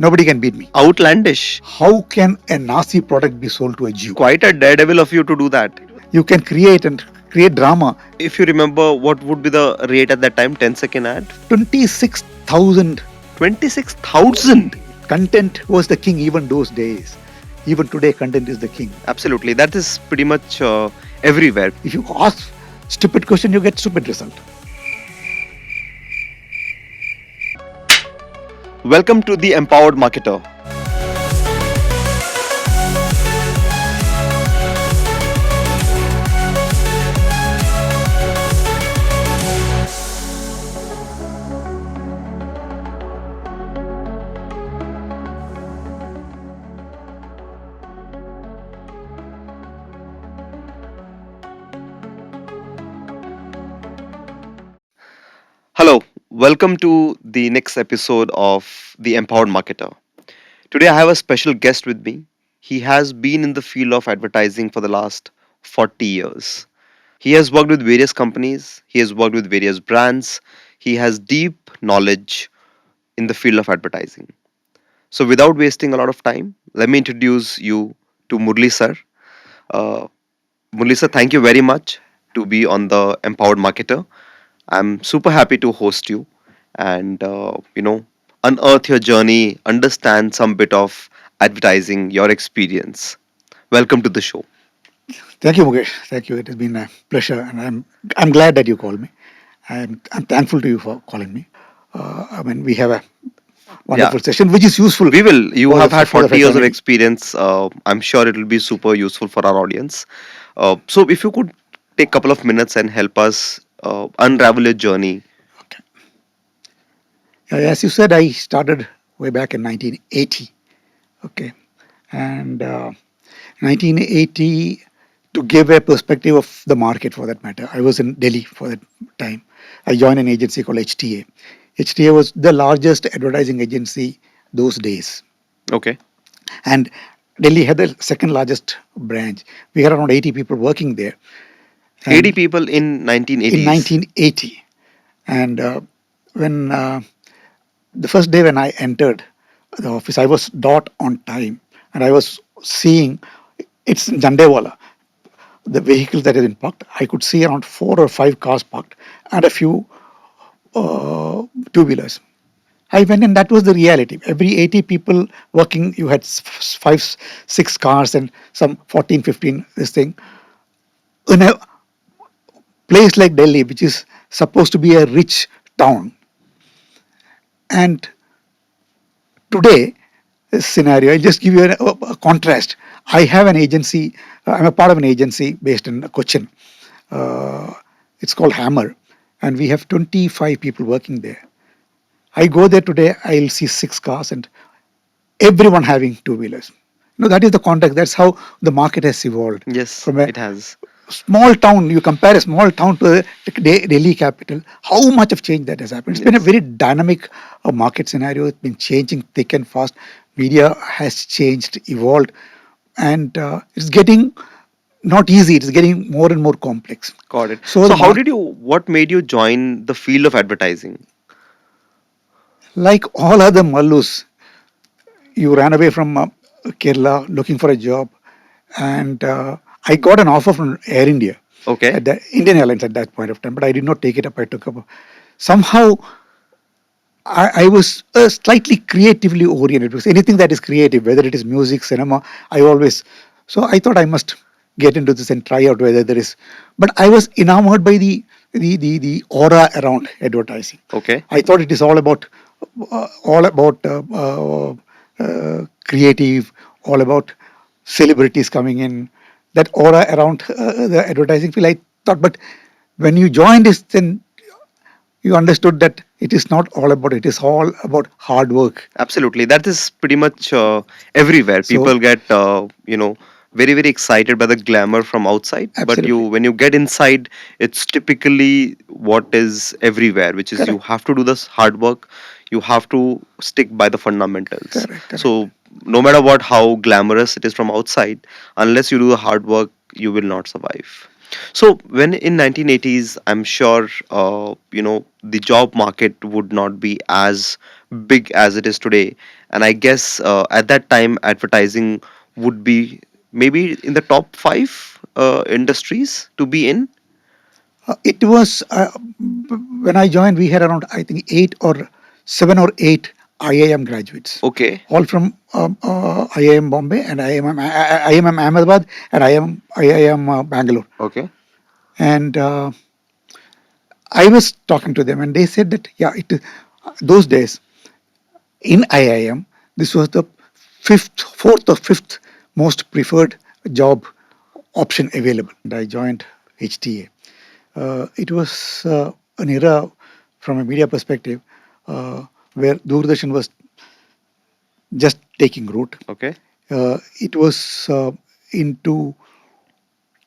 Nobody can beat me. Outlandish. How can a Nazi product be sold to a Jew? Quite a daredevil of you to do that. You can create drama. If you remember, what would be the rate at that time? 10-second ad? 26,000 26,000. content was the king even those days. Even today, content is the king. Absolutely. That is pretty much everywhere. If you ask stupid question, you get stupid result. Welcome to the Empowered Marketer. Hello, welcome to the next episode of The Empowered Marketer. Today I have a special guest with me. He has been in the field of advertising for the last 40 years. He has worked with various companies, he has worked with various brands, he has deep knowledge in the field of advertising. So, without wasting a lot of time, let me introduce you to Murali Sir. Uh, Murali Sir, thank you very much to be on the Empowered Marketer. I'm super happy to host you and unearth your journey, understand some bit of advertising, your experience. Welcome to the show. Thank you, Mukesh. Thank you. It has been a pleasure, and I'm glad that you called me. I'm thankful to you for calling me. We have a Yeah, wonderful session, which is useful we will. You for have had for the 40 years of fraternity. experience. I'm sure it will be super useful for our audience. So, if you could take a couple of minutes and help us unravel your journey. Okay. As you said, I started way back in 1980. Okay, and 1980, to give a perspective of the market for that matter, I was in Delhi for that time. I joined an agency called HTA. HTA was the largest advertising agency those days, Okay. and Delhi had the second largest branch. We had around 80 people working there, 80 and people in in 1980s. 1980, and when the first day when I entered the office, I was dot on time, and I was seeing it's in Jandewala, the vehicles that had been parked. I could see around 4 or 5 cars parked and a few two wheelers. I went, and that was the reality. Every 80 people working, you had 5, 6 cars and some 14, 15, this thing. In a place like Delhi, which is supposed to be a rich town, and today, this scenario, I'll just give you a contrast. I have an agency, I'm a part of an agency based in Cochin. Uh, it's called Hammer, and we have 25 people working there. I go there today, I'll see 6 cars and everyone having two wheelers. That is the context. That's how the market has evolved. Yes, From a it has. small town, you compare a small town to the Delhi capital, how much of change that has happened. It's been a Yes. very dynamic market scenario. It's been changing thick and fast. Media has changed, evolved, and it's getting not easy. It's getting more and more complex. Got it. So So, the how did you, what made you join the field of advertising? like all other Mallus, you ran away from Kerala looking for a job, and I got an offer from Air India Okay. at the Indian Airlines at that point of time, but I did not take it up. I took up somehow. I was slightly creatively oriented because anything that is creative, whether it is music, cinema, I always. So I thought I must get into this and try out whether there is. But I was enamored by the aura around advertising. Okay. I thought it is all about creative, all about celebrities coming in. That aura around the advertising field. I thought, but when you joined this, then you understood that it is not all about it is all about hard work. Absolutely. That is pretty much everywhere. So People get, very, very excited by the glamour from outside. But absolutely when you get inside, it's typically what is everywhere, which is you correct, have to do this hard work. You have to stick by the fundamentals. correct. So, no matter what, how glamorous it is from outside, unless you do the hard work, you will not survive. So when in 1980s, I'm sure the job market would not be as big as it is today, and I guess at that time advertising would be maybe in the top five industries to be in. It was when I joined, we had around I think 7 or 8 IIM graduates, Okay, all from IIM Bombay and IIM Ahmedabad and IIM Bangalore. okay, And I was talking to them, and they said that yeah, it is those days in IIM, this was the fourth or fifth most preferred job option available. And I joined HTA. It was an era from a media perspective where Doordarshan was just taking root. okay. It was into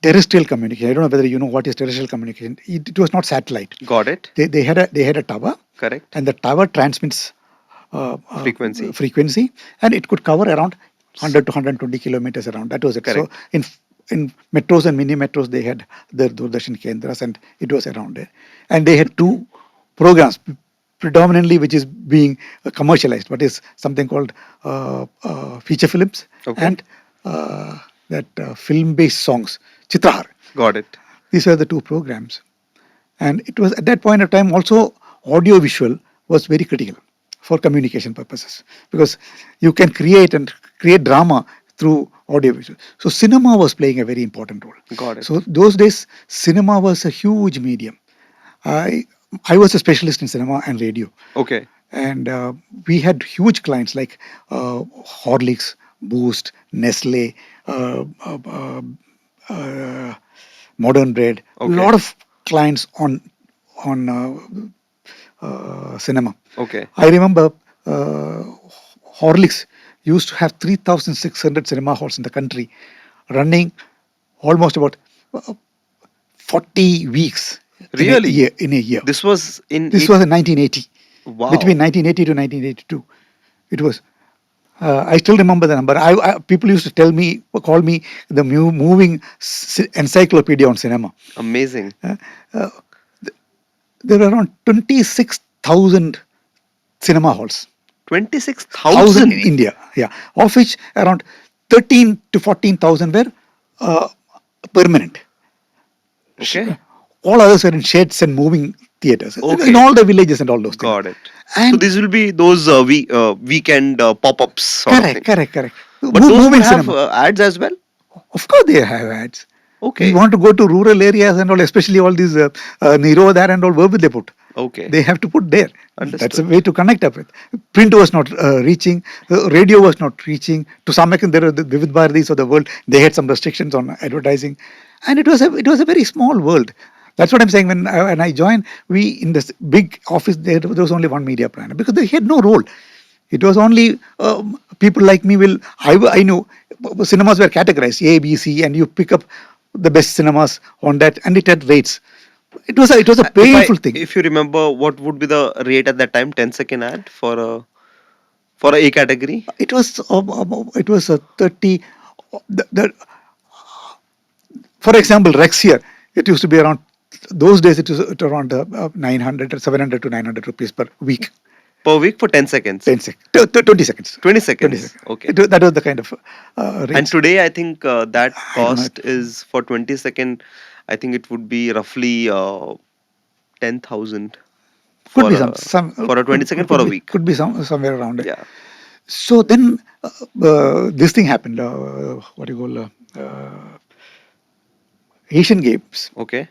terrestrial communication. I don't know whether you know what is terrestrial communication. It was not satellite. Got it. They had a tower, Correct. and the tower transmits Frequency. frequency, and it could cover around 100 to 120 kilometers around. That was it. So Correct. in metros and mini metros, they had their Doordarshan Kendras, and it was around there. And they had two programs predominantly, which is being commercialized, but is something called feature films Okay. and that film-based songs, Chitrahar. Got it. These were the two programs. And it was at that point of time also audio visual was very critical for communication purposes, because you can create drama through audio visual. So cinema was playing a very important role. Got it. So those days cinema was a huge medium. I I was a specialist in cinema and radio, Okay. and we had huge clients like Horlicks, Boost, Nestle, uh, uh, uh, uh, Modern Bread. A Okay. lot of clients on cinema. Okay. I remember Horlicks used to have 3,600 cinema halls in the country, running almost about uh, 40 weeks in a Really? year. In a year, This was in this eight. was in 1980. Wow. Between 1980 to 1982, it was. I still remember the number. People used to call me the moving encyclopedia on cinema. Amazing. Uh, there were around 26,000 cinema halls, thousand in 26,000. India. Yeah, of which around 13 to 14,000 were uh, permanent. Okay. All others were in sheds and moving theaters in Okay. all the villages and all those things. Got it. So And these will be those weekend pop-ups sort of correct, thing. correct, correct. But those would Moving have cinema. ads as well. Of course, they have ads. We Okay. want to go to rural areas and all, especially all these Nirodhar and all. Where will they put? Okay. They have to put there. That's a Understood. way to connect up with. Print was not reaching. Radio was not reaching. To some extent, there are the Vivid Bharatis of the world. They had some restrictions on advertising, and it was a very small world. That's what I'm saying. When I joined, we in this big office there was only one media planner because they had no role. It was only people like me will. I know cinemas were categorized A, B, C, and you pick up the best cinemas on that, and it had rates. It was a painful thing. If you remember, what would be the rate at that time? 10-second ad for a category. It was a 30. For example, Rex here, it used to be around those days. It was around 900 or 700 to 900 rupees per week. Per week for 10 seconds. 10 seconds, 20 seconds, 20 20 seconds. seconds. Okay. That was the kind of And rates. today, I think that I don't know. cost is for 20-second. I think it would be roughly 10,000 Could for be a some for a 20 could, second could, for could a be week. could be somewhere around it. Yeah. So then this thing happened. What do you call Asian Games? Okay.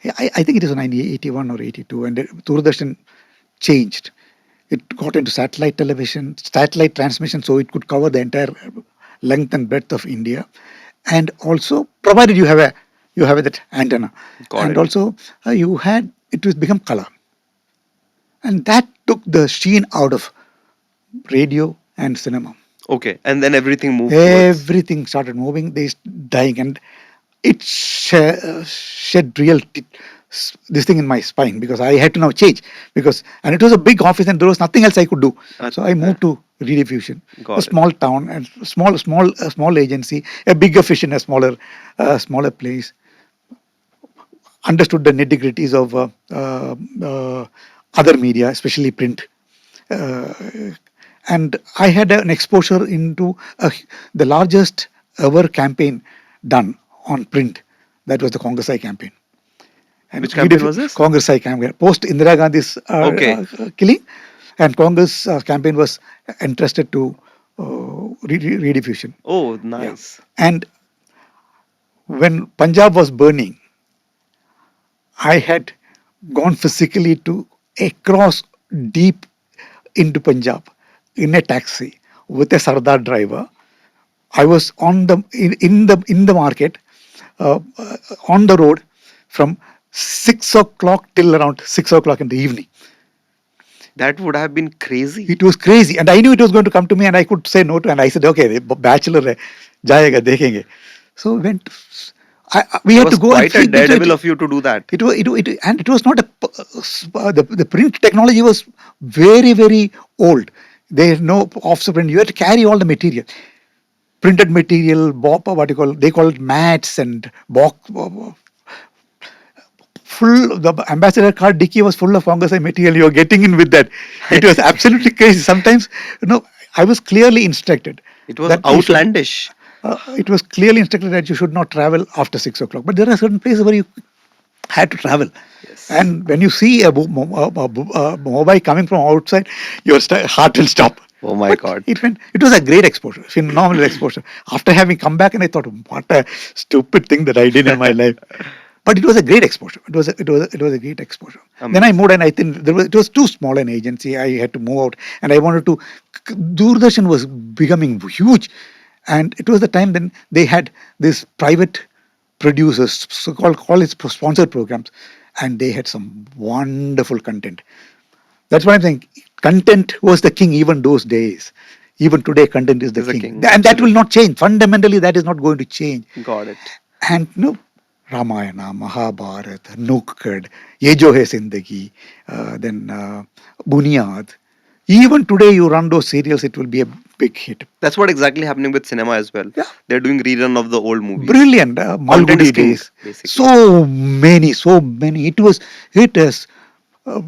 Yeah, I think it is 1981 or 82, and Doordarshan changed. It got into satellite television, satellite transmission, so it could cover the entire length and breadth of India, and also provided you have that antenna, Got and it. also you had it was become color, and that took the sheen out of radio and cinema. Okay. And then everything moved towards. Everything started moving, they dying, and it shed real this thing in my spine because I had to now change and it was a big office and there was nothing else I could do. Uh, So I uh, moved to Rediffusion, a got it. small town and small agency, a bigger fish in a smaller place. understood the nitty-gritties of other media, especially print. Uh, and I had an exposure into the largest ever campaign done on print. That was the Congress I campaign. And Which campaign was this? Congress I campaign, post Indira Gandhi's Okay. killing, and Congress campaign was entrusted to rediffusion. Oh, Yeah. nice. And when Punjab was burning, I had gone physically to across deep into Punjab in a taxi with a Sardar driver. I was on the in the market, on the road from 6 o'clock till around 6 o'clock in the evening. That would have been crazy. It was crazy, and I knew it was going to come to me, and I could say no to. And I said, "Okay, bachelor hai, jayega, dekhenge." So we went. We It had to was go and quite a see. daredevil of you to do that. And it was not the print technology was very very old. There is no offset print. You had to carry all the material, printed material, what you call, they call it mats and box, full. The ambassador card dicky was full of fungus and material. You were getting in with that. It was absolutely crazy. Sometimes, I was clearly instructed It was that you should. outlandish. It was clearly instructed that you should not travel after 6 o'clock. But there are certain places where you had to travel. Yes. And when you see a mobile coming from outside, your heart will stop. Oh my But God. it was a great exposure, phenomenal exposure. After having come back, and I thought, what a stupid thing that I did in my life. But it was a great exposure. It was a great exposure. Then I Amazing. moved, and I think it was too small an agency. I had to move out, and I wanted to. Doordarshan was becoming huge, and it was the time then they had this private producers, so call it sponsored programs, and they had some wonderful content. That's what I'm saying. Content was the king even those days. Even today, content is the Is the king, king. and that will Absolutely. not change. Fundamentally, that is not going to change. Got it. And Ramayana, Mahabharata, Nukkad, Ye Jo Hai Zindagi, then Bunyad. Even today, you run those serials, it will be a big hit. That's what exactly happening with cinema as well. Yeah. They're doing rerun of the old movies. Brilliant, Content is Malgudi king, days. basically. So many, so many. It has uh,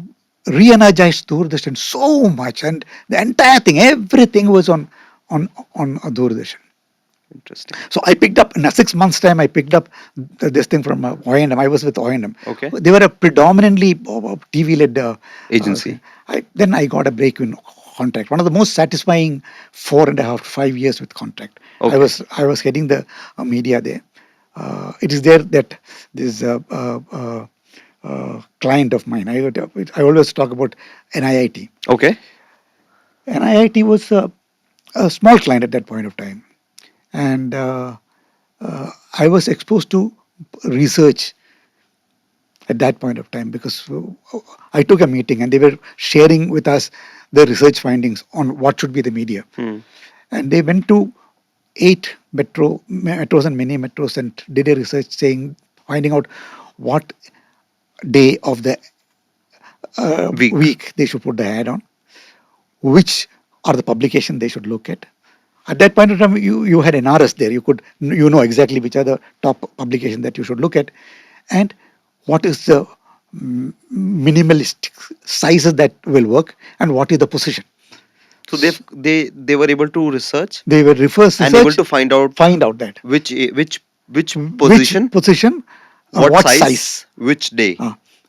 re-energized Doordarshan so much, and the entire thing, everything was on Doordarshan. Interesting. So I picked up in a 6 months time. I picked up this thing from O&M. I was with O&M. Okay. They were a predominantly TV-led Agency. then I got a break in contract. One of the most satisfying 4.5 5 years with contract. Okay. I was heading the media there. It is there that this client of mine. I always talk about NIIT. Okay. NIIT was a small client at that point of time, and I was exposed to research at that point of time because I took a meeting and they were sharing with us the research findings on what should be the media. And they went to 8 metros and mini metros and did a research finding out what day of the Week. week they should put the ad on, which are the publication they should look at. At that point of time, you had NRS there. You know exactly which are the top publication that you should look at, and what is the minimalistic sizes that will work, and what is the position. So they were able to research They were reverse and able research, to find out that which which position, position, what what size, size, which day,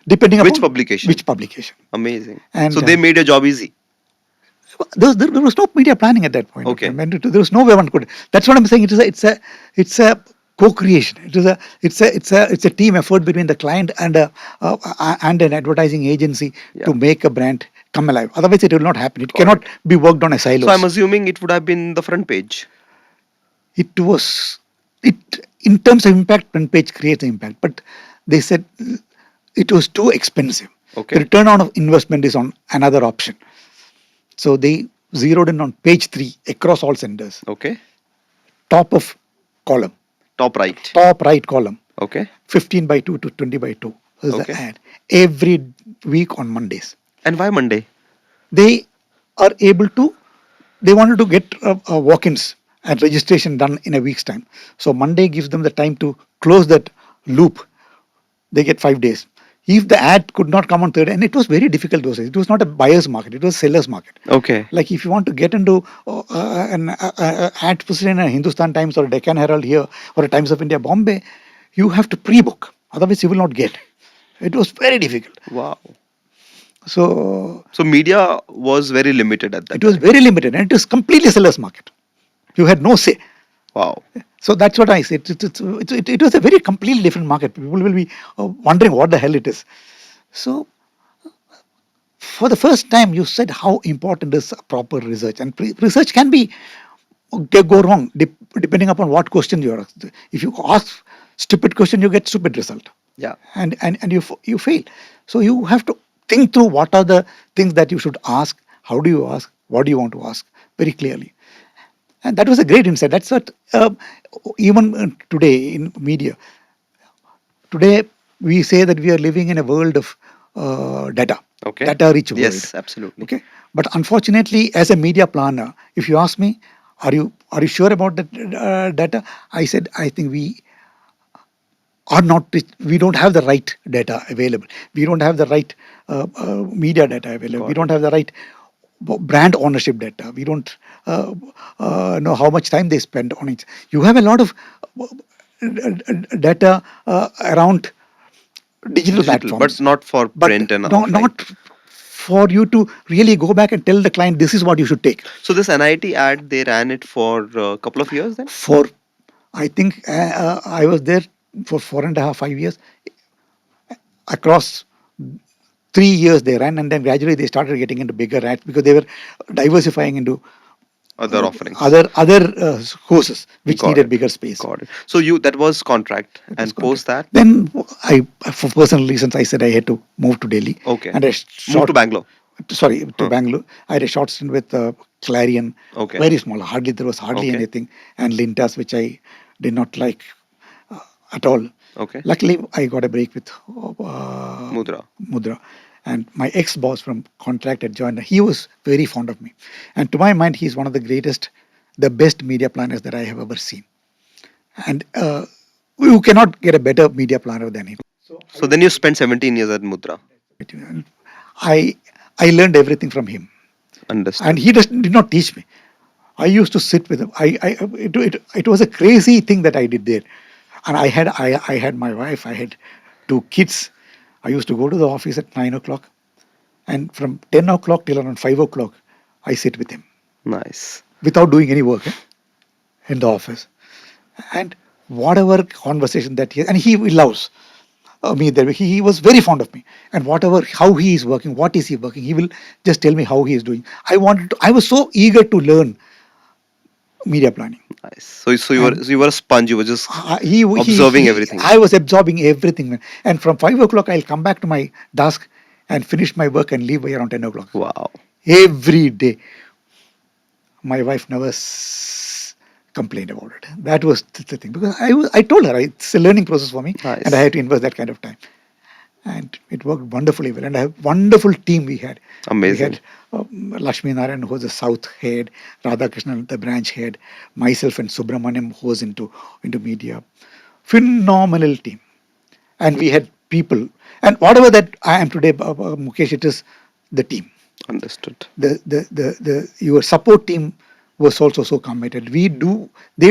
depending which upon publication. which publication. Amazing. And So they made your job easy. there was no media planning at that point. Okay. Of time. And there was no way one could. That's what I'm saying. It's a co-creation. It's a team effort between the client and an advertising agency Yeah. to make a brand come alive. Otherwise, it will not happen. It Got cannot be worked on a silos. So I'm assuming it would have been the front page. It was it in terms of impact. Print page creates impact, but they said it was too expensive. Okay. The return on investment is on another option. So they zeroed in on page 3 across all centers. Okay. Top of column, Top right. top right column, Okay. 15 by 2 to 20 by 2 is Okay. the ad. Every week on Mondays. And why Monday? They are able to, they wanted to get walk-ins and registration done in a week's time. So Monday gives them the time to close that loop they get 5 days. If the ad could not come on third, and it was very difficult those days. It was not a buyer's market; it was seller's market. Okay. Like if you want to get into an ad position in a Hindustan Times or a Deccan Herald here or a Times of India Bombay, you have to pre-book. Otherwise, you will not get. It was very difficult. Wow. So So media was very limited at that it was time. very limited, and it was completely seller's market. You had no say. Wow. So that's what I said. It was a very completely different market. People will be wondering what the hell it is. So for the first time, you said how important is proper research, and research can be go wrong depending upon what question you are asked. If you ask stupid question, you get stupid result, Yeah. and you fail. So you have to think through what are the things that you should ask, how do you ask, what do you want to ask very clearly. And that was a great insight. That's what even today in media, today we say that we are living in a world of data, Okay. data rich world. Yes, absolutely. Okay, but unfortunately, as a media planner, if you ask me, are you sure about that data? I said I think we are not. We don't have the right data available. We don't have the right media data available. We Got it. don't have the right brand ownership data. We don't know how much time they spend on it. You have a lot of data around digital Digital, but platforms, not for but print and no, offline. not for you to really go back and tell the client this is what you should take. So this NIT ad, they ran it for a couple of years then? For I think I was there for 4.5, 5 years. Across 3 years they ran, and then gradually they started getting into bigger ads because they were diversifying into Other offerings. other courses which Got needed it. bigger space. Got it. So you, that was contract, It was and post contract. that? Then for personal reasons, I said I had to move to Delhi, Okay. and I Move to short Bangalore. sorry to Huh. Bangalore. I had a short stint with Clarion, Okay. very small. Hardly there was hardly Okay. anything, and Lintas, which I did not like at all. Okay. Luckily, I got a break with Mudra. Mudra. And my ex-boss from contract had joined. He was very fond of me. And to my mind, he's one of the greatest, the best media planners that I have ever seen. And you cannot get a better media planner than him. So then you spent 17 years at Mudra. And I I learned everything from him. And Understood. he just did not teach me. I used to sit with him. It was a crazy thing that I did there. And I had my wife, I had 2 kids. I used to go to the office at 9 o'clock, and from 10 o'clock till around 5 o'clock, I sit with him Nice. without doing any work in the office. And whatever conversation that and he loves me there. He was very fond of me, and whatever how he is working, what is he working, he will just tell me how he is doing. I was so eager to learn media planning. Nice. So you were a sponge. You were just observing everything. I was absorbing everything, man. And from 5 o'clock, I'll come back to my desk and finish my work and leave by around 10 o'clock Wow. every day. My wife never complained about it. That was the thing, because I told her it's a learning process for me, and I Nice. had to invest that kind of time. And it worked wonderfully well. And a wonderful team we had. We Amazing. had Lakshmi Narayan, who was the south head, Radhakrishnan, the branch head, myself and Subramaniam, who was into media. Phenomenal team. And we had people. And whatever that I am today, Mukesh, it is the team. Understood. The your support team was also so committed. They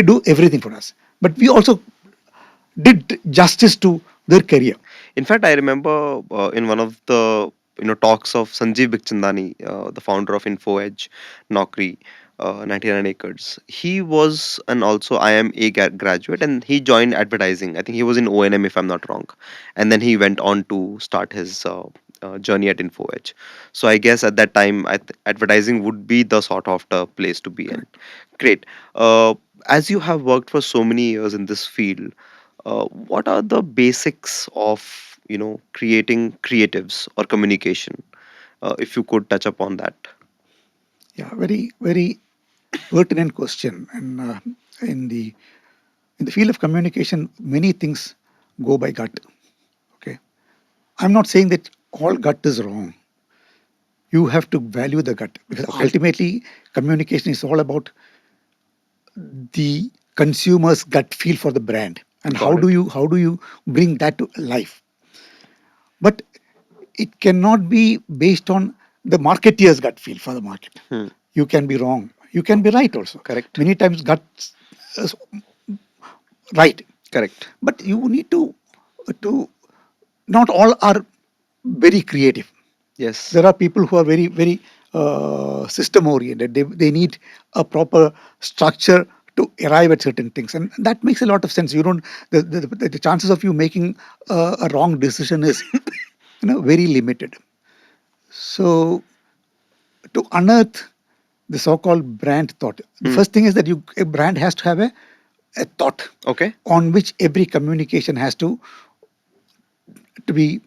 do everything for us. But we also did justice to their career. In fact, I remember in one of the talks of Sanjeev Bikhchandani, the founder of InfoEdge, Naukri, 99 Acres. He was an also IMA graduate, and he joined advertising. I think he was in O&M, if I'm not wrong, and then he went on to start his journey at InfoEdge. So I guess at that time, advertising would be the sort of the place to be in. Great. As you have worked for so many years in this field, what are the basics of creating creatives or communication? If you could touch upon that. Yeah, very, very pertinent question. And in the in the field of communication, many things go by gut. Okay, I'm not saying that all gut is wrong. You have to value the gut, because Okay. ultimately communication is all about the consumer's gut feel for the brand, and Got it. how do you bring that to life. it cannot be based on the marketeer's gut feel for the market. Hmm. You can be wrong. You can be right also. Correct. Many times guts is right, Correct. but you need to not all are very creative. Yes. There are people who are very system oriented. They need a proper structure to arrive at certain things, and that makes a lot of sense. You don't the chances of you making a wrong decision is very limited. So to unearth the so-called brand thought, the Hmm. first thing is that a brand has to have a thought Okay. on which every communication has to be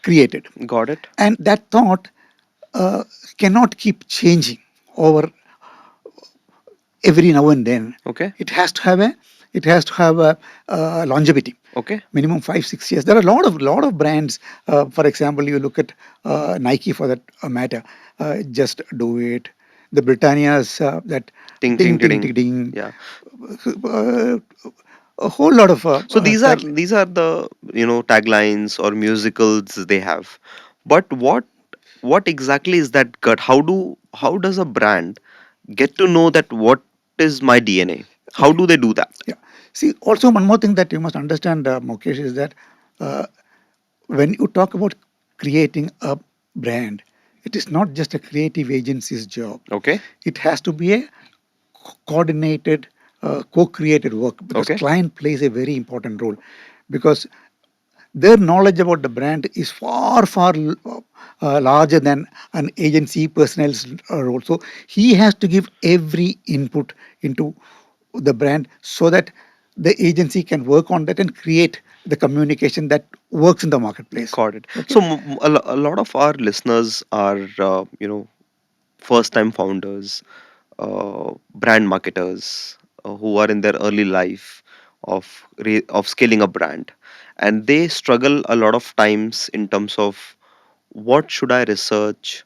created, Got it. and that thought uh, cannot keep changing over every now and then. Okay. It has to have a longevity, Okay. minimum 5 6 years. There are a lot of brands. For example, you look at Nike for that matter. Just do it. The Britannia's that Ting ting ding ting. ding ding ding. Yeah. Uh, a whole lot of So these are tagline. these are the taglines or musicals they have. But what exactly is that gut? How does a brand get to know that what is my DNA? How Okay. do they do that? Yeah. See, also one more thing that you must understand, Mukesh, is that uh, when you talk about creating a brand, it is not just a creative agency's job. Okay. It has to be a coordinated, co-created work, because Okay. client plays a very important role, because their knowledge about the brand is far larger than an agency personnel's role. So he has to give every input into the brand so that the agency can work on that and create the communication that works in the marketplace. Got it. Okay. So a lot of our listeners are first time founders, brand marketers who are in their early life of scaling a brand, and they struggle a lot of times in terms of what should I research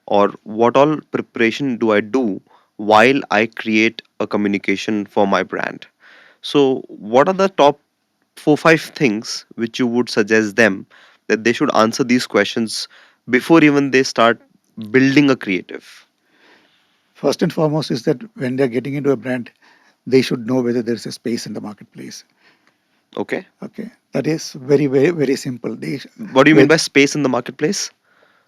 or what all preparation do I do while I create a communication for my brand. So what are the top 4 5 things which you would suggest them that they should answer these questions before even they start building a creative? First and foremost is that when they're getting into a brand, they should know whether there's a space in the marketplace. Okay. Okay, that is very simple. What do you mean With by space in the marketplace?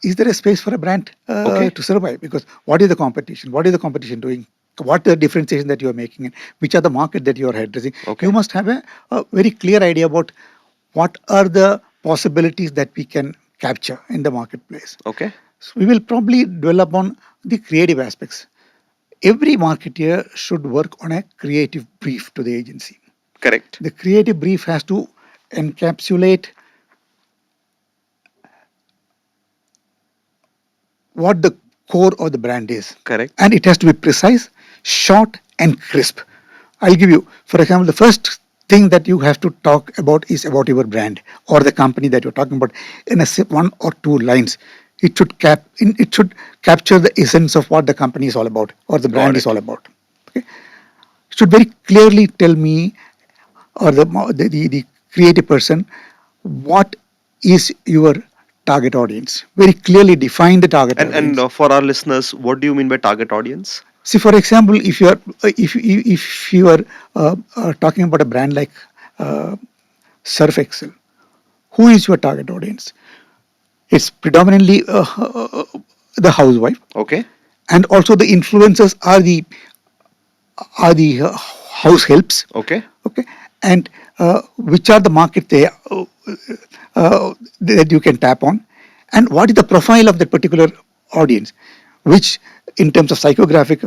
is there a space for a brand Okay. to survive? Because what is the competition? What is the competition doing? What the differentiation that you are making, and which are the market that you are addressing? You Okay. must have a very clear idea about what are the possibilities that we can capture in the marketplace. Okay. So we will probably dwell upon the creative aspects. Every marketeer should work on a creative brief to the agency. Correct. The creative brief has to encapsulate what the core of the brand is. Correct. And it has to be precise, short, and crisp. I'll give you, for example, the first thing that you have to talk about is about your brand or the company that you're talking about in one or two lines. It should capture the essence of what the company is all about or the Got brand is it. all about. Okay, it should very clearly tell me or the creative person what is your target audience. Very clearly define the target And audience. for our listeners, what do you mean by target audience? See, for example, if you are talking about a brand like uh, Surf Excel, who is your target audience? It's predominantly the housewife, Okay. and also the influencers are the house helps. Okay. Okay, and which are the market that you can tap on, and what is the profile of that particular audience, which in terms of psychographic,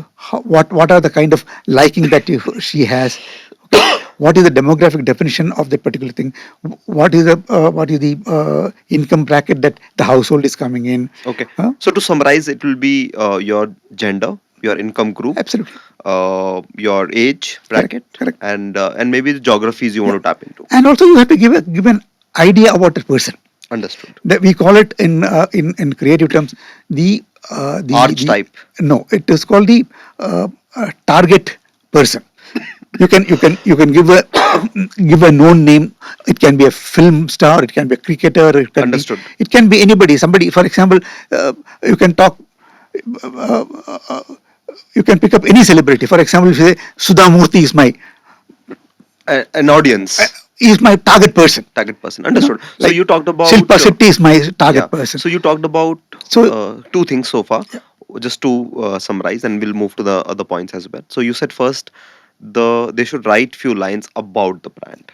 what are the kind of liking that she has. Okay, what is the demographic definition of that particular thing, what is the income bracket that the household is coming in. Okay. Huh? So to summarize, it will be your gender, your income group, Absolutely. your age Correct, bracket, correct. and maybe the geographies you Yeah, want to tap into. and also you have to give an idea about the person. Understood. That we call it in creative terms the Archetype. no, it is called the target person. You can give a give a known name. It can be a film star. It can be a cricketer. Understood. It can be anybody. Somebody, for example, you can talk. You can pick up any celebrity. For example, if you say Sudha Murthy An audience. is my target person. Target person. You know, Understood. So like you talked about Shilpa Shetty is my yeah. target person. So you talked about So two things so far. yeah, Just to summarize, and we'll move to the other points as well. So you said first, they should write few lines about the brand.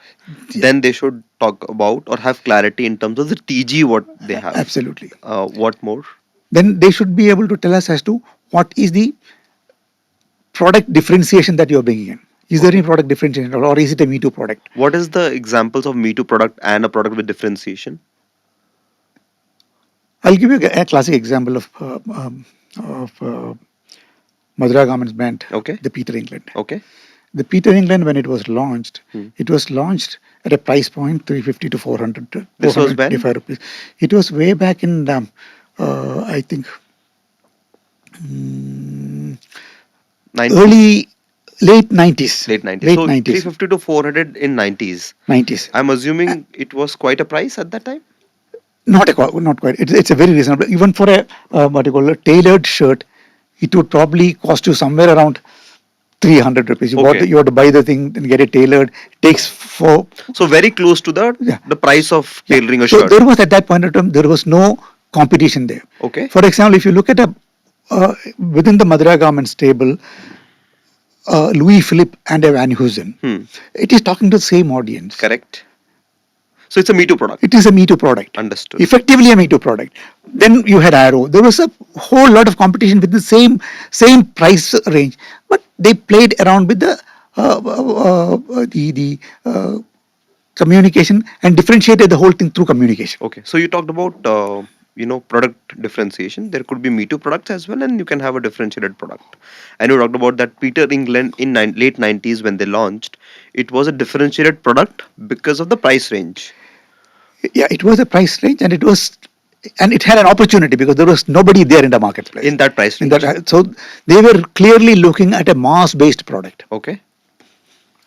yeah, Then they should talk about or have clarity in terms of the TG what they have. absolutely. What more? Then they should be able to tell us as to what is the product differentiation that you're bringing in. Is there Okay. any product differentiation, or is it a Me Too product? What is the examples of Me Too product and a product with differentiation? I'll give you a classic example of Madura Garments brand, Okay. the Peter England. Okay. The Peter England, when Hmm. it was launched at a price point 350 to 400 to This was when? 425 rupees. It was way back in, I think, Nine, early, late 90s. late 90s. Late So 90s. 350 to 400 in 90s. 90s. I'm assuming it was quite a price at that time. Not quite. It's a very reasonable. Even for a what you call a tailored shirt, it would probably cost you somewhere around 300 rupees. Okay. You have to buy the thing and get it tailored. It takes four. So very close to the Yeah. the price of Yeah. tailoring a So shirt. there was, at that point in time, there was no competition there. Okay. For example, if you look at within the Madura Garments table, Louis Philippe and a Van Heusen, Hmm. it is talking to the same audience. Correct. So it's a Me Too product. It is a Me Too product. Understood. Effectively a Me Too product. Then you had Arrow. There was a whole lot of competition with the same price range, but they played around with the communication and differentiated the whole thing through communication. Okay. So you talked about product differentiation. There could be Me Too products as well, and you can have a differentiated product. And you talked about that Peter England in late 90s when they launched. It was a differentiated product because of the price range. Yeah, it was a price range, and it had an opportunity because there was nobody there in the marketplace. In that price In range. that, so they were clearly looking at a mass-based product. Okay.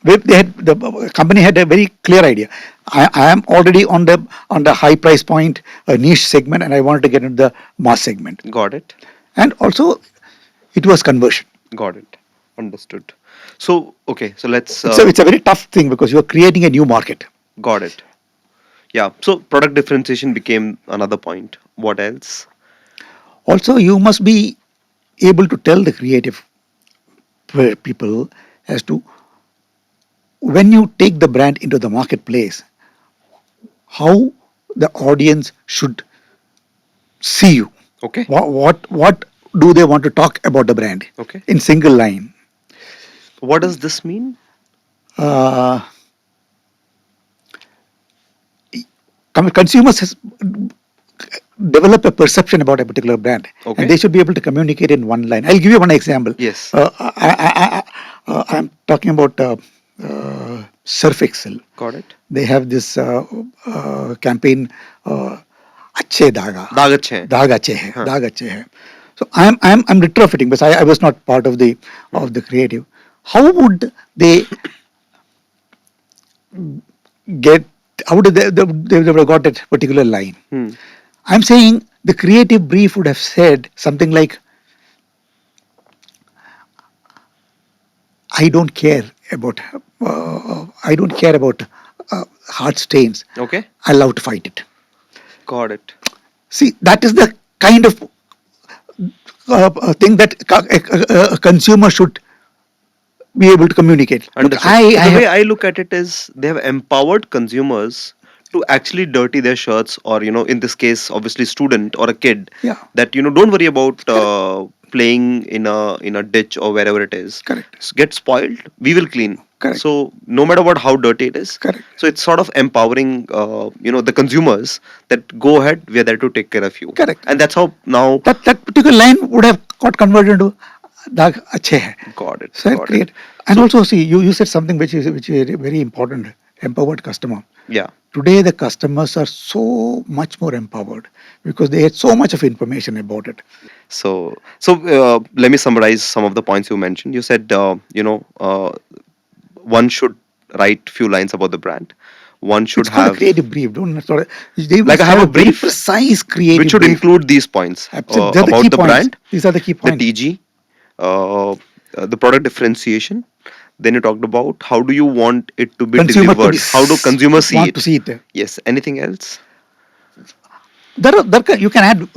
The company had a very clear idea. I am already on the high price point, a niche segment, and I wanted to get into the mass segment. Got it. And also, it was conversion. Got it. Understood. So okay. So let's. It's a very tough thing because you are creating a new market. Got it. Yeah. So product differentiation became another point. What else? Also, you must be able to tell the creative people as to when you take the brand into the marketplace, how the audience should see you. Okay. What do they want to talk about the brand Okay. in single line? What does this mean? Uh, Consumers develop a perception about a particular brand, Okay. and they should be able to communicate in one line. I'll give you one example. Yes. I'm talking about Surf Excel. Got it. They have this campaign, अच्छे धागा, दाग अच्छे हैं. दाग अच्छे हैं, हाँ. दाग अच्छे हैं. So I'm retrofitting because I was not part of the creative. How would they get? How did they would have got that particular line? Hmm. I'm saying the creative brief would have said something like, I don't care about hard stains. Okay. I love to fight it. Got it. See, that is the kind of thing that a consumer should be able to communicate. Look, Understood. The way I look at it is they have empowered consumers to actually dirty their shirts, or in this case, obviously, student or a kid. Yeah. That don't worry about playing in a ditch or wherever it is. Correct. Get spoiled, we will clean. Correct. So no matter what, how dirty it is. Correct. So it's sort of empowering, the consumers that go ahead, we are there to take care of you. Correct. And that's how now. That particular line would have got converted into दाग अच्छे हैं. Got it. So Got create. it. And So- also, see, you said something which is very important. Empowered customer. Yeah. Today, the customers are so much more empowered because they had so much of information about it. So let me summarize some of the points you mentioned. You said, one should write few lines about the brand. One should It's called a have, creative brief. Don't sort of, they like, I must have have a a very brief precise which creative should brief. include these points Absolutely, they're the key about the points. brand, These are the key the points. TG, uh, the product differentiation. Then you talked about how do you want it to be Consumer to be delivered? How do consumers see want to it? see it. Yes. Anything else? You can add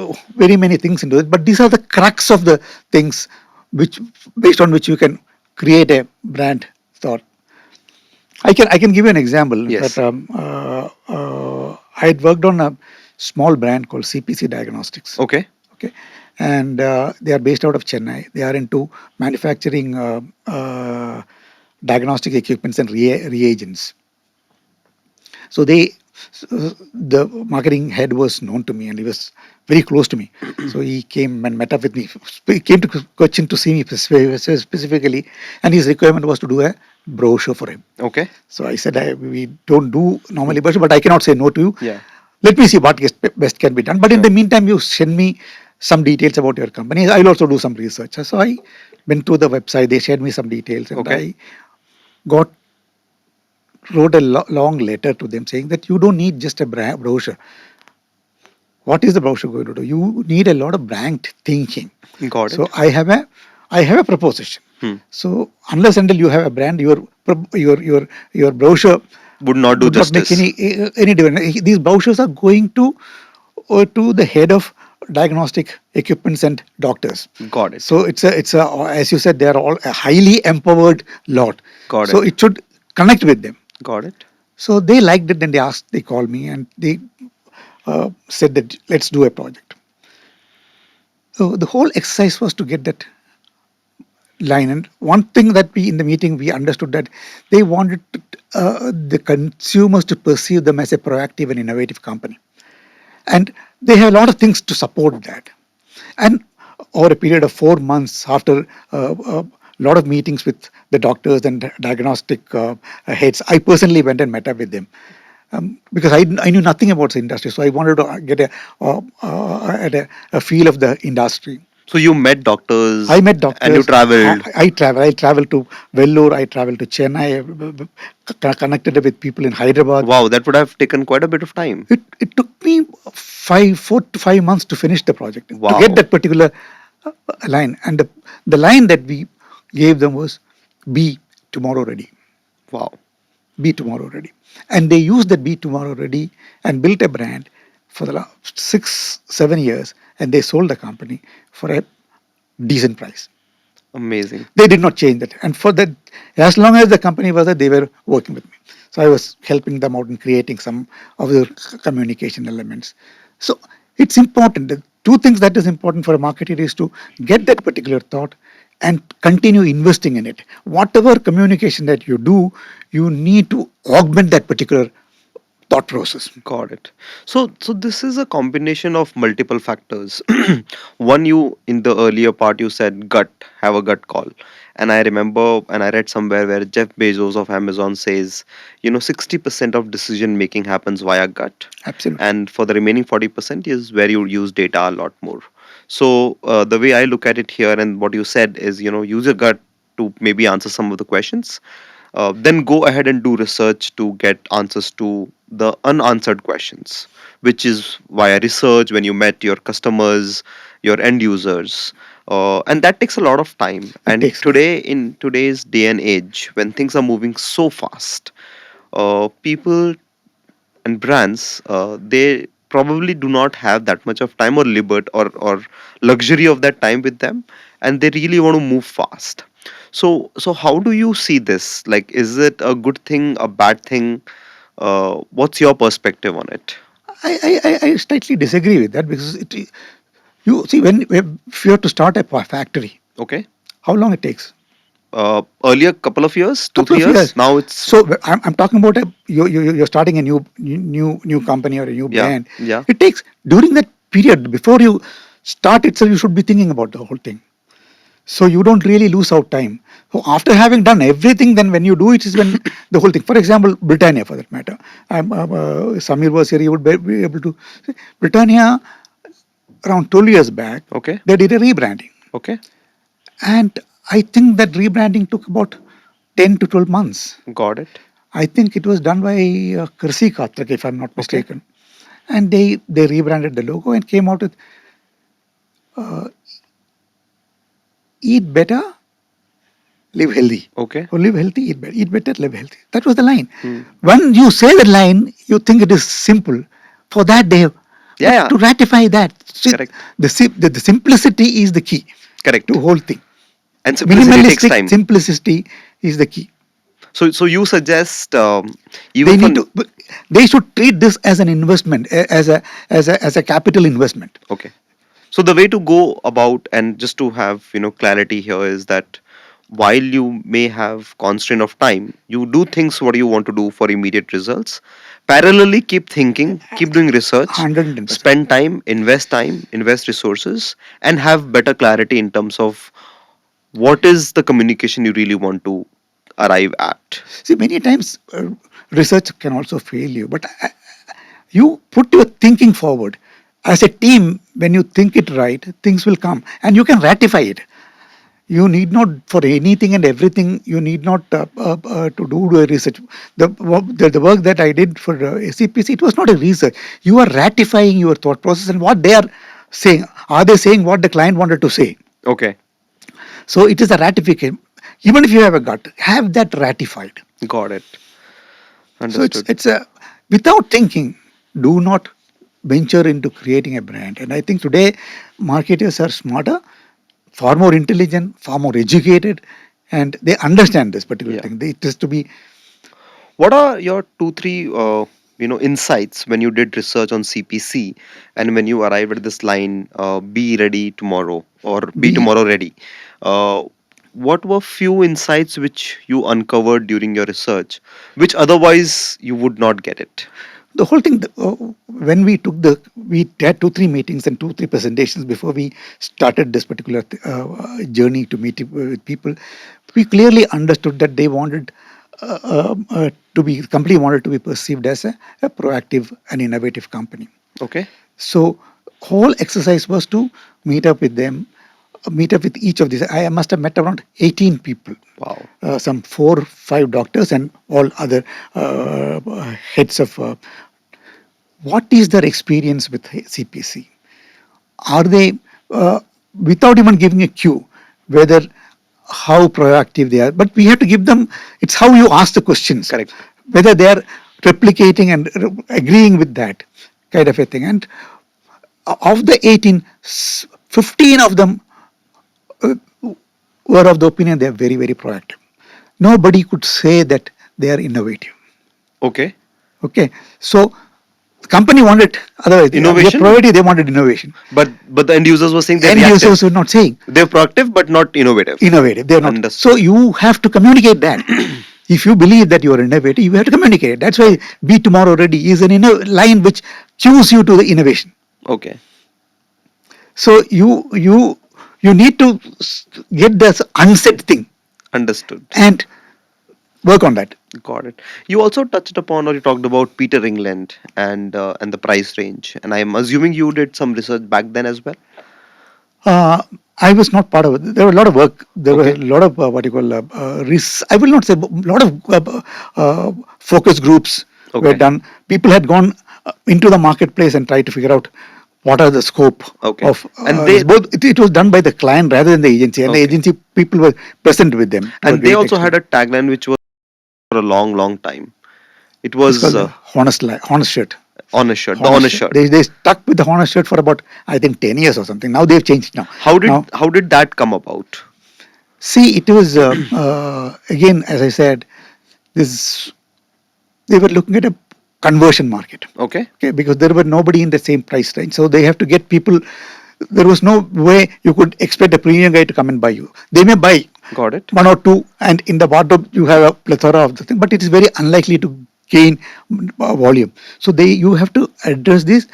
very many things into it, but these are the crux of the things which, based on which you can create a brand thought. I can give you an example. In fact, Yes. I had worked on a small brand called CPC Diagnostics. Okay. Okay, and they are based out of Chennai. They are into manufacturing diagnostic equipments and reagents. So the marketing head was known to me, and he was very close to me. So he came and met up with me. He came to Cochin to see me specifically, and his requirement was to do a brochure for him. Okay. So I said, we don't do normally brochure, but I cannot say no to you. Yeah. Let me see what best can be done. But in Sure. the meantime, you send me some details about your company. I'll also do some research. So I went to the website. They shared me some details, and Okay. I got wrote a long letter to them saying that you don't need just a brochure. What is the brochure going to do? You need a lot of brand thinking. Got So it. I have a proposition. Hmm. So unless until you have a brand, your brochure Would not do would not make justice. any difference. These brochures are going to the head of diagnostic equipments and doctors. Got it. So it's a as you said, they are all a highly empowered lot. Got So it. it should connect with them. Got it. So they liked it, and they called me, and they said that let's do a project. So the whole exercise was to get that line. And one thing that we in the meeting we understood that they wanted the consumers to perceive them as a proactive and innovative company, and they have a lot of things to support that. And over a period of 4 months, after a lot of meetings with the doctors and diagnostic heads, I personally went and met up with them. Because I knew nothing about the industry, so I wanted to get a feel of the industry. So you met doctors I met and you doctors. traveled. I traveled to Vellore. I traveled to Chennai. Connected with people in Hyderabad. Wow, that would have taken quite a bit of time. It took me 4 to 5 months to finish the project, to get Wow. that particular line. And the line that we gave them was, "Be tomorrow ready." Wow. Be tomorrow ready. And they used that Be tomorrow ready and built a brand for the last 6, 7 years, and they sold the company for a decent price. Amazing. They did not change that. And for that, as long as the company was there, they were working with me. So I was helping them out in creating some of the communication elements. So it's important. The two things that is important for a marketer is to get that particular thought and continue investing in it. Whatever communication that you do, you need to augment that particular thought process. Got it. So this is a combination of multiple factors. One, you in the earlier part you said gut, have a gut call. And I remember and I read somewhere where Jeff Bezos of Amazon says, 60% of decision making happens via gut. Absolutely. And for the remaining 40% is where you use data a lot more. So the way I look at it here and what you said is, use your gut to maybe answer some of the questions, then go ahead and do research to get answers to the unanswered questions, which is via research when you met your customers, your end users. And that takes a lot of time. It And takes time. today, in today's day and age, when things are moving so fast, people and brands, they probably do not have that much of time or liberty or luxury of that time with them, and they really want to move fast. So how do you see this? Like, is it a good thing, a bad thing? What's your perspective on it? I slightly disagree with that, because you see, if you have to start a factory, Okay. how long it takes? Earlier, couple of years, two, Couple three of years. years. Now it's, So I'm talking about you're starting a new company or a new yeah, brand. yeah. It takes, during that period before you start itself, you should be thinking about the whole thing. So you don't really lose out time. So after having done everything, then when you do it is when the whole thing. For example, Britannia, for that matter. Samir was here. He would be able to. Britannia, around 12 years back, Okay. they did a rebranding. Okay. And I think that rebranding took about 10 to 12 months. Got it. I think it was done by Krisi Katrak, if I'm not Okay. mistaken. And they rebranded the logo and came out with eat better, live healthy. Okay. Or live healthy, eat better, live healthy. That was the line. Hmm. When you say that line, you think it is simple. For that, they have Yeah, yeah. to ratify that. See, Correct. the simplicity is the key Correct. to whole thing. And simplicity takes time. Simplicity is the key. So you suggest They even need for to. They should treat this as an investment, as a capital investment. okay. So the way to go about, and just to have clarity here, is that while you may have constraint of time, you do things what you want to do for immediate results. Parallelly, keep thinking, keep doing research, 110%. spend time, invest resources, and have better clarity in terms of what is the communication you really want to arrive at. See, many times research can also fail you, but you put your thinking forward. As a team, when you think it right, things will come and you can ratify it. You need not, for anything and everything, you need not to do the research. The work that I did for SCPC, it was not a research. You are ratifying your thought process and what they are saying. Are they saying what the client wanted to say? Okay, So it is a ratification. Even if you have a gut, have that ratified. got it. So Understood. it's a without thinking, do not venture into creating a brand. And I think today marketers are smarter, far more intelligent, far more educated, and they understand this particular Yeah. thing. It is to be What are your two, three, insights when you did research on CPC and when you arrived at this line, "Be ready tomorrow" or "Be be tomorrow ready"? Uh, what were few insights which you uncovered during your research, which otherwise you would not get it? the whole thing. When we had 2 3 meetings and 2 3 presentations before we started this particular journey to meet with people. We clearly understood that they wanted to be company wanted to be perceived as a proactive and innovative company. Okay. So whole exercise was to meet up with them, meet up with each of these. I must have met around 18 people, Wow. some 4 5 doctors and all other heads of. What is their experience with CPC? Are they, without even giving a cue, whether how proactive they are? But we have to give them. It's how you ask the questions, Correct. whether they are replicating and agreeing with that kind of a thing. And of the 18, 15 of them were of the opinion they are very, very proactive. Nobody could say that they are innovative. Okay. Okay, so the company wanted otherwise. Their Innovation, priority, they wanted innovation. but the end users were saying they're End reactive. users were not saying They're proactive but not innovative. innovative. They are not. Understood. So you have to communicate that. If you believe that you are innovative, you have to communicate it. That's why "Be Tomorrow Ready" is an line which cues you to the innovation. Okay. So you need to get this unsaid thing Understood. and work on that. Got it. You also touched upon, or you talked about Peter England and the price range, and I'm assuming you did some research back then as well. I was not part of it. There were a lot of work. There were Okay. a lot of what you call I will not say, but a lot of focus groups were Okay. done. People had gone into the marketplace and tried to figure out what are the scope Okay. of And they both. It was done by the client rather than the agency, and the okay. agency people were present with them. To a And they great also had extent. a tagline which was for a long, long time. It It's was called the honest shirt. honest shirt, the honest shirt. They stuck with the honest shirt for about, I think, 10 years or something. Now they've changed. How did Now how did that come about? see, it was again, as I said, this they were looking at a conversion market. Okay. Okay, because there were nobody in the same price range, so they have to get people. There was no way you could expect a premium guy to come and buy you. They may buy Got it. one or two, and in the wardrobe you have a plethora of the thing, but it is very unlikely to gain volume. So you have to address this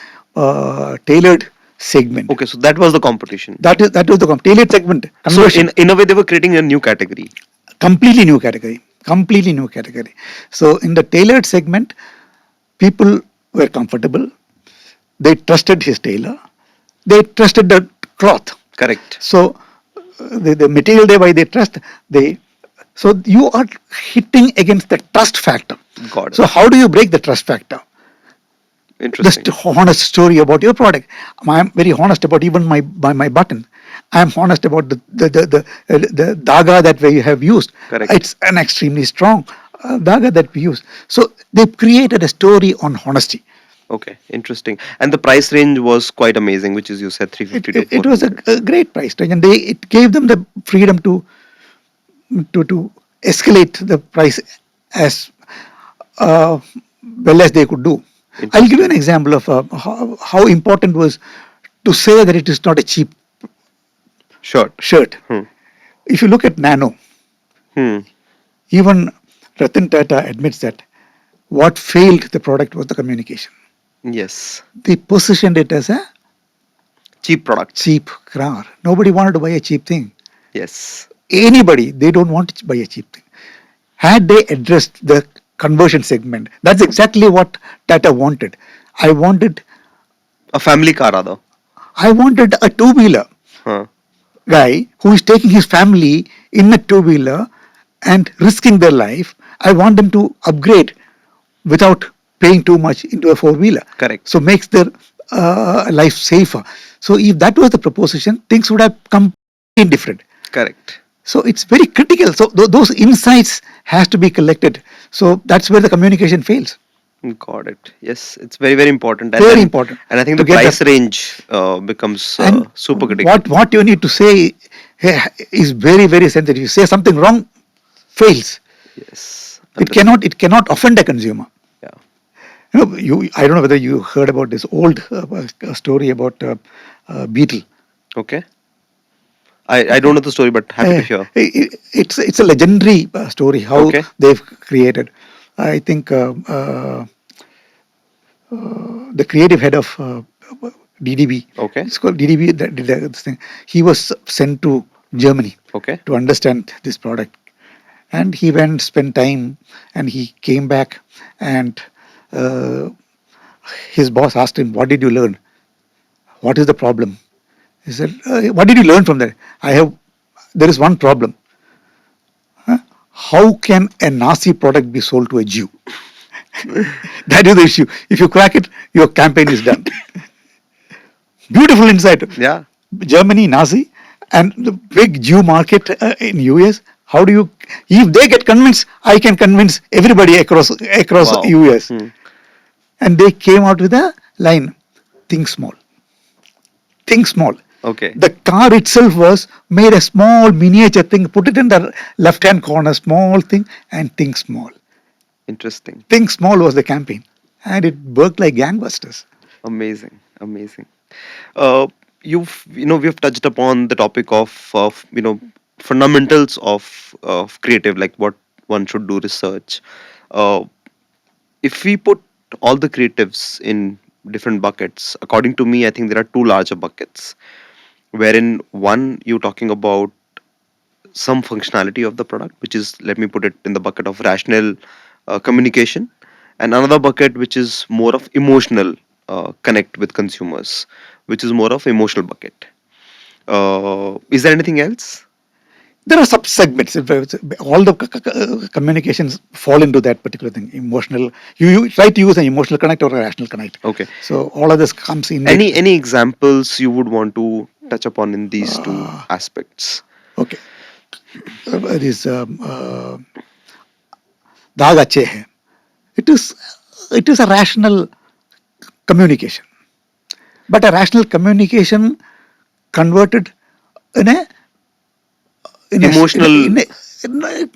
tailored segment. Okay, so that was the competition. That was the tailored segment So conversion. in a way, they were creating a new category. Completely new category. Completely new category. So in the tailored segment, people were comfortable. They trusted his tailor. They trusted the cloth. Correct. So the material they buy, they trust. They So you are hitting against the trust factor. Got So it. how do you break the trust factor? Interesting. Just honest story about your product. I'm very honest about even my button. I'm honest about the daga that we have used. Correct. It's an extremely strong daga that we use. So they've created a story on honesty. Okay, interesting. And the price range was quite amazing, which is you said It, 350 to it, it was 400. a great price tag, and it gave them the freedom to escalate the price as uh, well as they could do. I'll give you an Interesting. example of how important was to say that it is not a cheap Sure. shirt. Hmm. If you look at Nano, Hmm. even Ratan Tata admits that what failed the product was the communication. Yes. They positioned it as a Cheap product. cheap car. Nobody wanted to buy a cheap thing. Yes. Anybody, they don't want to buy a cheap thing. Had they addressed the conversion segment, that's exactly what Tata wanted. I wanted, A family car, rather. I wanted a two-wheeler Huh. guy who is taking his family in a two-wheeler and risking their life. I want them to upgrade without paying too much into a four-wheeler. Correct. So makes their life safer. So if that was the proposition, things would have come different. Correct. So it's very critical. So those insights has to be collected. So that's where the communication fails. Got it. Yes, it's very very important, and Very then important and I think to the get that. price range becomes And super critical. what you need to say is very very sensitive. You say something wrong, fails. Yes, It understood. cannot offend a consumer. Yeah. I don't know whether you heard about this old story about beetle. Okay. I don't know the story, but happy to hear. It's a legendary story how Okay. they've created. I think the creative head of DDB, Okay. it's called DDB, that did this thing. He was sent to Germany Okay. to understand this product, and he went spent time, and he came back, and uh, his boss asked him, "What did you learn? What is the problem?" He said, "What did you learn from that?" I have. There is one problem. How can a Nazi product be sold to a Jew? That is the issue. If you crack it, your campaign is done. Beautiful insight. Yeah. Germany, Nazi, and the big Jew market in US. How do you? If they get convinced, I can convince everybody across Wow. US. Hmm. And they came out with a line: think small. Think small. Okay. The car itself was made a small miniature thing, put it in the left hand corner, small thing, and think small. Interesting. Think small was the campaign, and it worked like gangbusters. Amazing. Amazing. Uh, we've touched upon the topic of fundamentals of creative, like what one should do research. Uh, if we put all the creatives in different buckets, according to me, I think there are two larger buckets. Wherein one you're talking about some functionality of the product, which is, let me put it in the bucket of rational communication, and another bucket which is more of emotional connect with consumers, which is more of emotional bucket. Is there anything else? There are sub segments. All the communications fall into that particular thing. Emotional. You try to use an emotional connect or a rational connect. Okay. So all of this comes in it. Any examples you would want to touch upon in these two aspects? Okay. It is Daag अच्छे है. It is a rational communication, but a rational communication converted in a Emotional.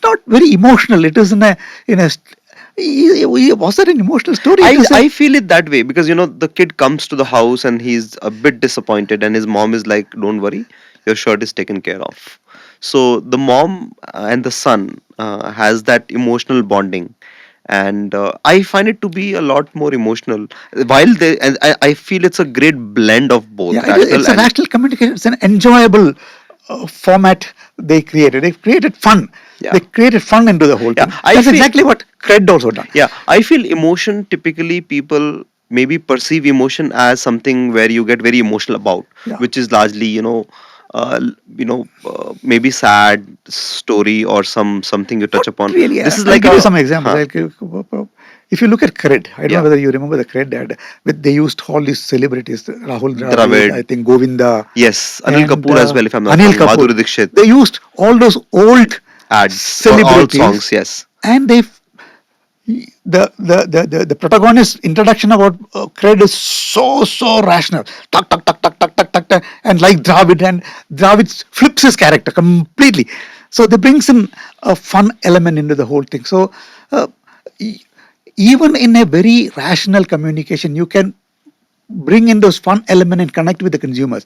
not very emotional. It is in a was that an emotional story? It I is a, I feel it that way because the kid comes to the house and he's a bit disappointed and his mom is like, "Don't worry, your shirt is taken care of." So the mom and the son has that emotional bonding, and I find it to be a lot more emotional. While they, and I feel it's a great blend of both yeah, rational it's a and rational communication. It's an enjoyable format they created. They created fun. yeah, They created fun into the whole yeah. thing. I That's feel exactly what CRED also done. Yeah, I feel emotion typically people maybe perceive emotion as something where you get very emotional about, Yeah. which is largely, maybe sad story or something you touch Not upon. really. This is I'll like give you a some examples. huh, If you look at CRED, I don't know yeah, whether you remember the CRED ad. With they used all these celebrities, Rahul Dravid, I Dravid. think Govinda, Yes, Anil and Kapoor as well, if I'm not Anil wrong. Kapoor. Madhuri Dixit They used all those old ads for all celebrities, songs. Yes, and the protagonist introduction about CRED is so rational. Tuck tuck tuck tuck tuck tuck tuck tuck, and like Dravid, and Dravid flips his character completely. So they brings in a fun element into the whole thing. So uh, e- even in a very rational communication, you can bring in those fun element and connect with the consumers.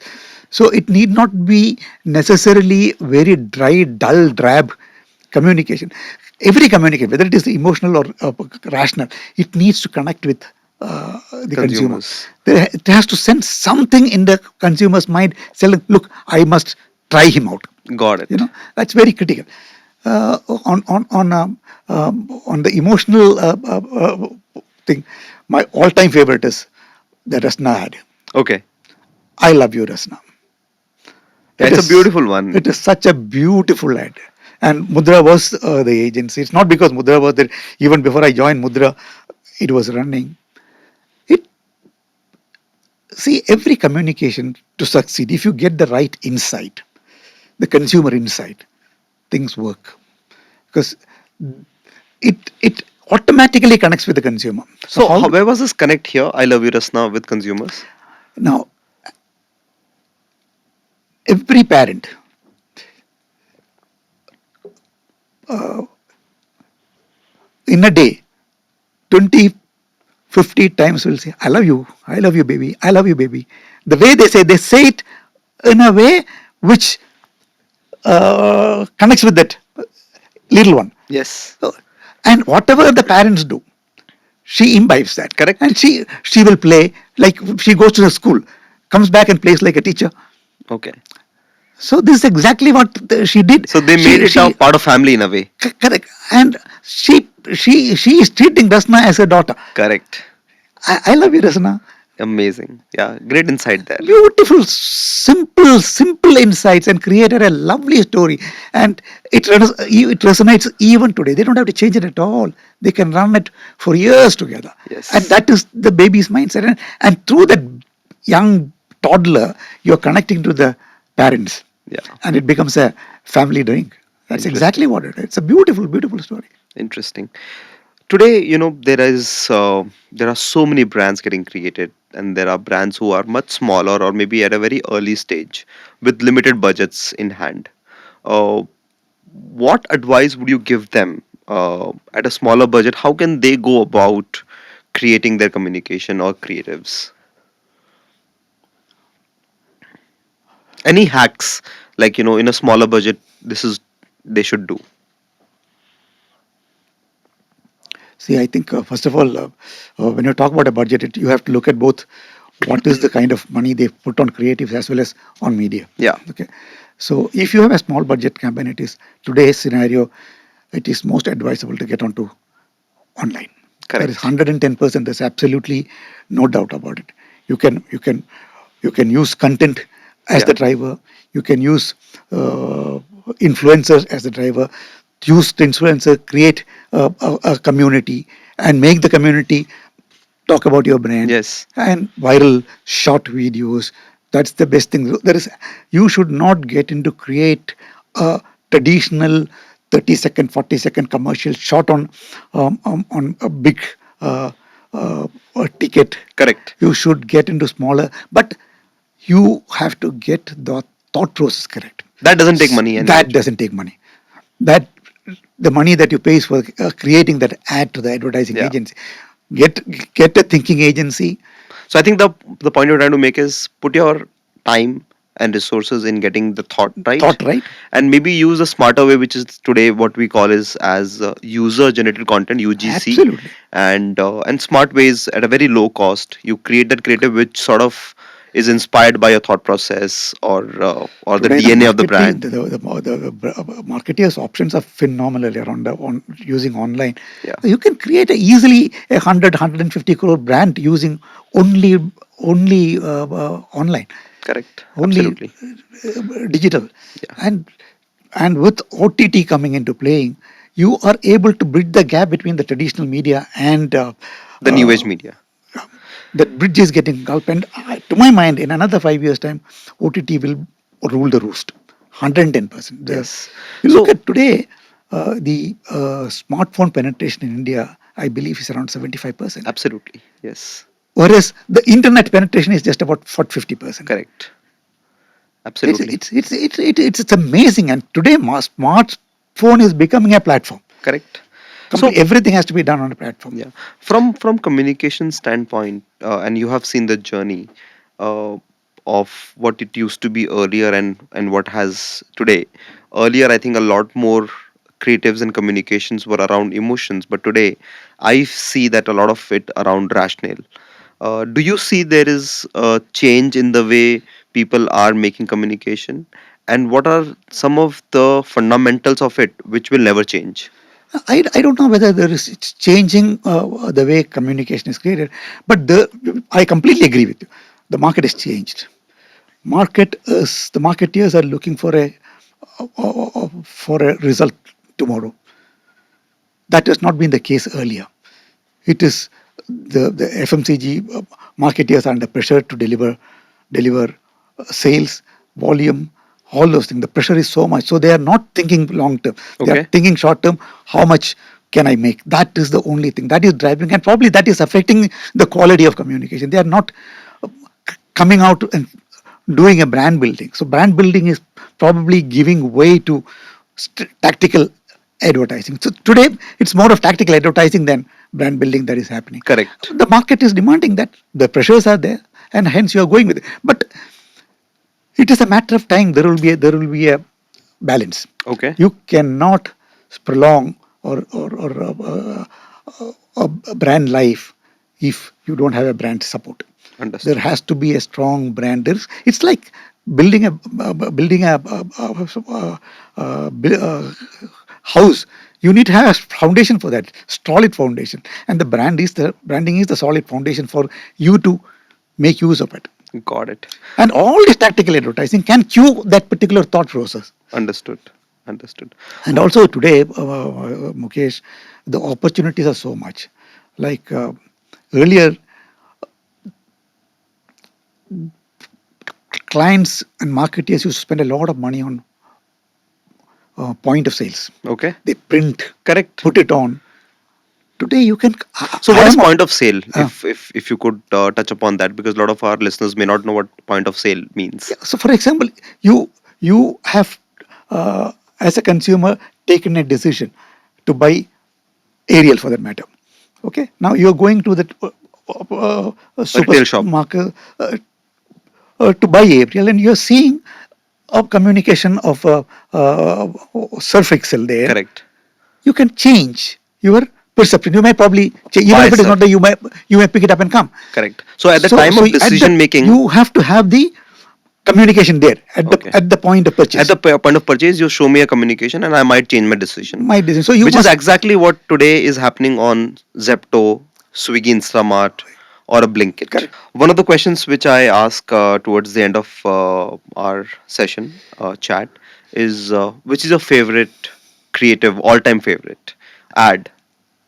So it need not be necessarily very dry, dull, drab communication. Every communication, whether it is emotional or rational, it needs to connect with the consumer. consumers. It has to send something in the consumer's mind, saying, "Look, I must try him out." Got You it. know, that's very critical. On the emotional thing, my all-time favorite is the Rasna ad. Okay. I love you, Rasna. Yeah, It it's a is beautiful one. it is such a beautiful ad. And Mudra was the agency. It's not because Mudra was there. Even before I joined Mudra, it was running. It See, every communication to succeed, if you get the right insight, the consumer insight, things work because it automatically connects with the consumer. So So, how where was this connect here? I love you, Rasna, with consumers. now every parent in a day 20 50 times will say, I love you, baby, I love you, baby. The way they say it in a way which connects with that little one. Yes. So, and whatever the parents do, she imbibes that. And Correct. she will play like she goes to the school, comes back and plays like a teacher. Okay. So this is exactly what she did. So they made She it a she part of family in a way. correct, and she is treating Rasna as a daughter. Correct. I love you, Rasna. Amazing. Yeah, great insight there. Beautiful, simple insights, and created a lovely story. And it resonates even today. They don't have to change it at all. They can run it for years together. And Yes. that is the baby's mindset. And through that young toddler, you're connecting to the parents, Yeah. and it becomes a family drink. That's exactly Interesting. what it is. It's a beautiful story. Interesting. Today, there are so many brands getting created, and there are brands who are much smaller or maybe at a very early stage with limited budgets in hand. Uh, what advice would you give them at a smaller budget? How can they go about creating their communication or creatives? Any hacks, like in a smaller budget, this is they should do. See, I think first of all, when you talk about a budget, you have to look at both what is the kind of money they put on creatives as well as on media. Yeah. Okay, so if you have a small budget campaign, it is today's scenario. It is most advisable to get onto online. That is Correct. 110%. There's absolutely no doubt about it. You can use content as Yeah. the driver. You can use influencers as the driver. Use the influencer, create a community, and make the community talk about your brand, Yes. and viral short videos. That's the best thing. You should not get into create a traditional 30-second, 40-second commercial shot on a big uh, ticket. Correct. You should get into smaller, but you have to get the thought process correct. That doesn't take money anyway. That doesn't take money. That the money that you pay is for creating that ad to the advertising Yeah. agency. Get a thinking agency. So I think the point you're trying to make is put your time and resources in getting the thought right, Thought right. and maybe use a smarter way, which is today what we call is as user generated content (UGC), Absolutely. and smart ways at a very low cost. You create that creative which sort of is inspired by your thought process or the Today the DNA of the marketing, brand. the marketers options are phenomenal around on using online. Yeah. You can create easily 100 150 crore brand using only online. Correct. only Absolutely. digital. Yeah. And and with OTT coming into playing, you are able to bridge the gap between the traditional media and The new age uh, media. that bridge is getting gulped. And to my mind, in another 5 years' time, OTT will rule the roost, 110%. Yes. You look So, at today, the smartphone penetration in India, I believe, is around 75%, absolutely. Yes. whereas the internet penetration is just about 50%. Correct. It's Absolutely. it's it's it's it's amazing, and today smartphone is becoming a platform. Correct. So, Complete everything has to be done on a platform. yeah, from communication standpoint, and you have seen the journey uh, of what it used to be earlier and what has today. Earlier, I think a lot more creatives and communications were around emotions, but today I see that a lot of it around rational. Do you see there is a change in the way people are making communication, and what are some of the fundamentals of it which will never change? I don't know whether there is it's changing the way communication is created, but I completely agree with you. The market has changed. The marketeers are looking for a result tomorrow. That has not been the case earlier. It is the FMCG marketeers are under pressure to deliver sales, volume, all those things. The pressure is so much, so they are not thinking long term. They are Okay, thinking short term. How much can I make? That is the only thing that is driving, and probably that is affecting the quality of communication. They are not coming out and doing a brand building. So brand building is probably giving way to tactical advertising. So today it's more of tactical advertising than brand building that is happening. correct. The market is demanding that. The pressures are there, and hence you are going with it. But it is a matter of time. There will be a balance. Okay, You cannot prolong or a brand life if you don't have a brand support. There understood. has to be a strong brand. It's like building a house. You need to have a foundation for that, solid foundation, and the branding is the solid foundation for you to make use of it. Got it. And all this tactical advertising can cue that particular thought process. Understood. Understood. And also today, Mukesh, the opportunities are so much. Like earlier, clients and marketers used to spend a lot of money on point of sales. Okay. They print, Correct. put it on. Today, you can. So, I what is am. point of sale? Uh, If you could touch upon that, because a lot of our listeners may not know what point of sale means. yeah, so, for example, you have, as a consumer, taken a decision to buy Ariel for that matter. Okay, now you're going to the A retail shop. supermarket to buy Ariel, and you're seeing a communication of surf excel there. Correct. You can change your perception. You may probably change, even Buy if it is not surf. there. You may pick it up and come. Correct. So, at the So time so of at the decision making, you have to have the communication there at the okay, at the point of at purchase. the point of purchase, you show me a communication, and I might change my decision, My decision. So you which is must. exactly what today is happening on Zepto, Swiggy, Instamart, or a Blinkit. Correct. One of the questions which I ask towards the end of our session chat is which is your favorite creative, all-time favorite ad,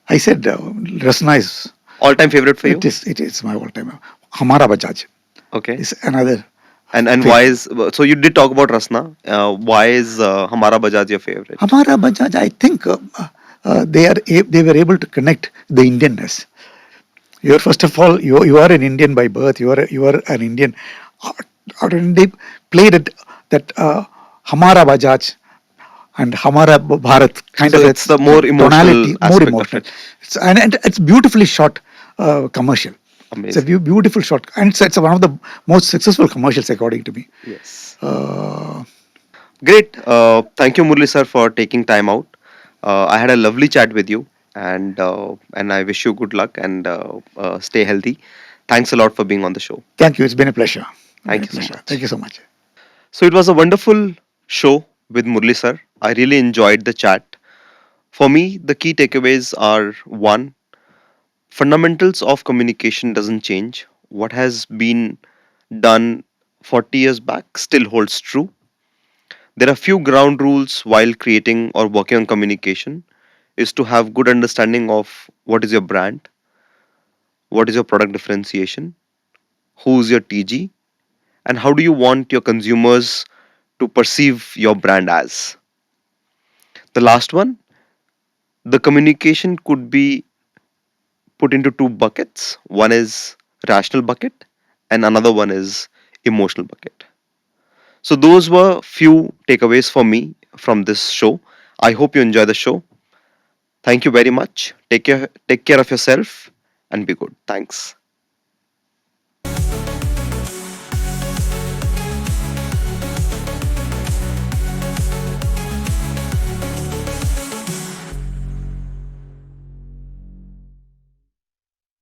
I said Rasna is. all-time favorite for you? It is my all time. Hamara Bajaj Okay. is another And why favorite. is so you did talk about Rasna? Why is Hamara Bajaj your favorite? Hamara Bajaj, I think they were able to connect the Indianness. You're first of all you are an Indian by birth. You are an Indian. Uh, They played it that Hamara Bajaj and Hamara Bharat kind So of a it's the more emotional tonality, more aspect of emotional. it. And it's beautifully shot commercial. It's a Amazing. beautiful shot, and it's one of the most successful commercials according to me. Yes. Uh, Great. Thank you, Murali sir, for taking time out. I had a lovely chat with you, and I wish you good luck and stay healthy. Thanks a lot for being on the show. Thank you. It's been a pleasure. It's been Thank a you so pleasure. Thank much. you so much. So it was a wonderful show with Murali sir. I really enjoyed the chat. For me, the key takeaways are one, fundamentals of communication doesn't change. What has been done 40 years back still holds true. There are few ground rules while creating or working on communication is to have good understanding of what is your brand, what is your product differentiation, who's your TG, and how do you want your consumers to perceive your brand as. The last one, the communication could be put into two buckets. One is rational bucket and another one is emotional bucket. So those were few takeaways for me from this show. I hope you enjoy the show. Thank you very much. Take care of yourself and be good. Thanks.